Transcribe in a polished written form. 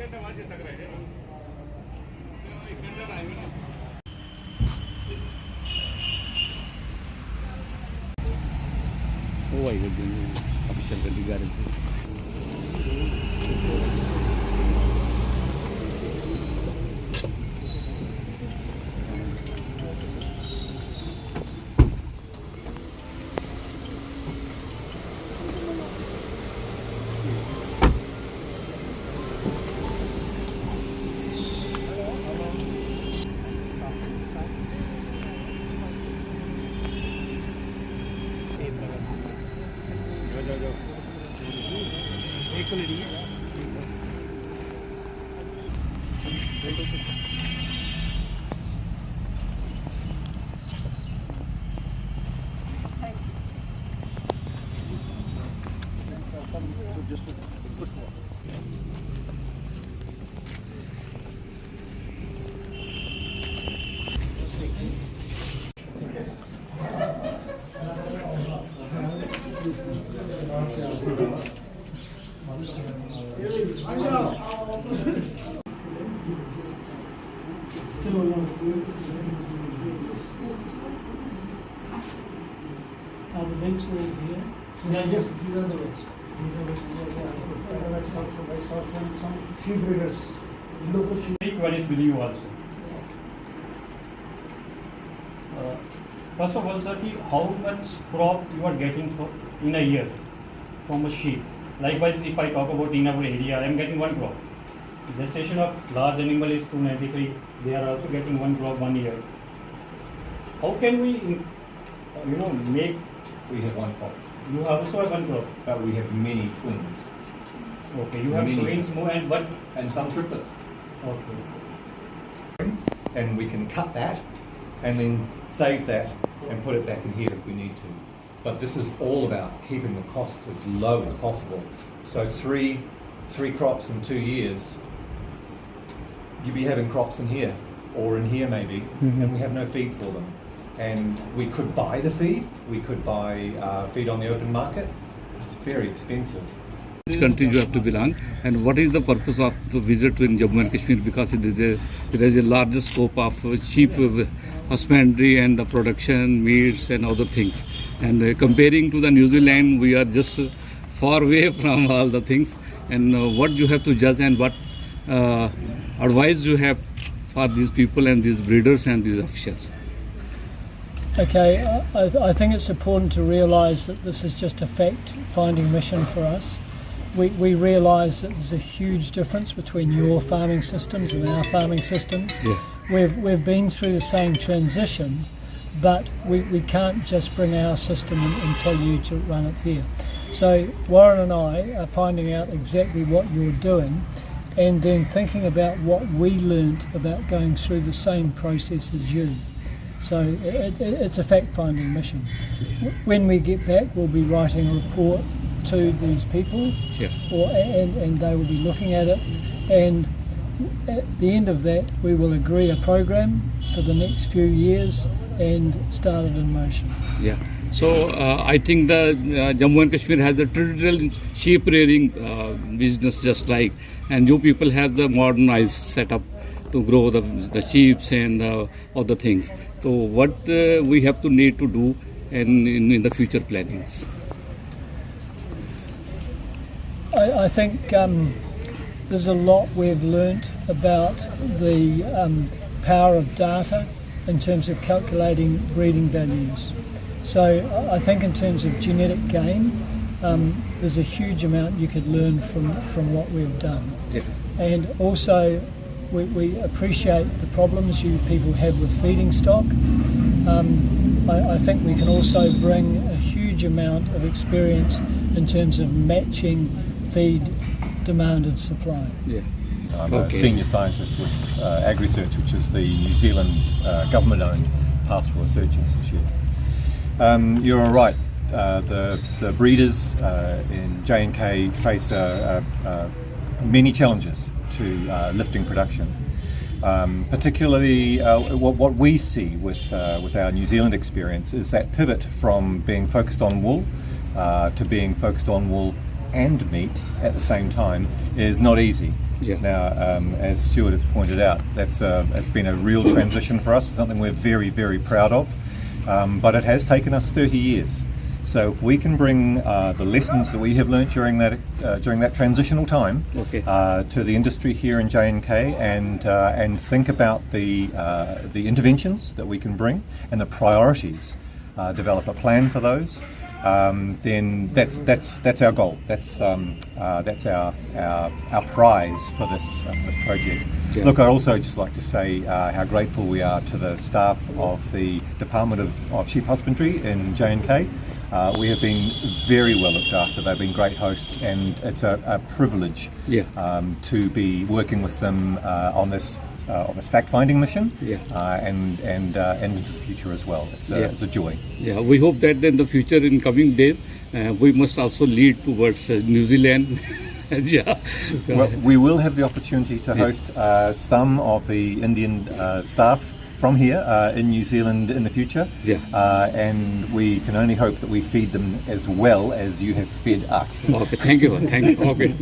Oh, I got the official garage. Are the vents all here? Yeah, yes, these are the vents. These are vents from some sheep breeders, local sheep. Three queries will you also? First of all, sir, how much crop you are getting in a year from a sheep? Likewise, if I talk about in our area, I am getting one crop. Gestation of large animal is 293. They are also getting one crop 1 year. How can we, make? We have one crop, You also have one crop. but we have many twins Okay, you have Many twins more and but and some triplets. okay. And we can cut that and then save that and put it back in here if we need to. But this is all about keeping the costs as low as possible. So three crops in 2 years, you'd be having crops in here or in here maybe, and we have no feed for them. And we could buy the feed, we could buy feed on the open market, but it's very expensive. Which country you have to belong, and what is the purpose of the visit in Jammu and Kashmir? Because there is a larger scope of sheep husbandry and the production, meats and other things. And comparing to the New Zealand, we are just far away from all the things. And what you have to judge and what advice you have for these people and these breeders and these officials? Okay, I think it's important to realise that this is just a fact-finding mission for us. We realise that there's a huge difference between your farming systems and our farming systems. Yeah. We've been through the same transition, but we can't just bring our system and tell you to run it here. So Warren and I are finding out exactly what you're doing and then thinking about what we learnt about going through the same process as you. So it's a fact-finding mission. When we get back, we'll be writing a report to these people, Yeah. and they will be looking at it. And at the end of that, we will agree a program for the next few years and start it in motion. Yeah. So I think the Jammu and Kashmir has the traditional sheep rearing business just like, and you people have the modernized setup to grow the sheep and other things. So what we have to need to do in the future plannings? I think there's a lot we've learnt about the power of data in terms of calculating breeding values. So I think in terms of genetic gain, there's a huge amount you could learn from what we've done. Yeah. And also we appreciate the problems you people have with feeding stock. I think we can also bring a huge amount of experience in terms of matching feed demand and supply. Yeah. I'm Okay. a senior scientist with AgResearch, which is the New Zealand government-owned pastoral research institute. You're all right. The breeders in J&K face many challenges to lifting production. Particularly, what we see with our New Zealand experience is that pivot from being focused on wool to being focused on wool and meat at the same time is not easy. Yeah. Now, as Stuart has pointed out, it's been a real transition for us, something we're very, very proud of. But it has taken us 30 years. So if we can bring the lessons that we have learnt during that transitional time Okay. to the industry here in J&K and think about the interventions that we can bring and the priorities, develop a plan for those, then that's our goal. That's our prize for this project. Yeah. Look, I'd also just like to say how grateful we are to the staff of the Department of Sheep Husbandry in J&K. We have been very well looked after. They've been great hosts, and it's a privilege Yeah. to be working with them on this fact-finding mission, Yeah. and in the future as well. It's a joy. Yeah, we hope that in the future, in coming days, we must also lead towards New Zealand. Yeah. Well, we will have the opportunity to host some of the Indian staff from here in New Zealand in the future. Yeah. And we can only hope that we feed them as well as you have fed us. Okay, thank you. Thank you. Okay.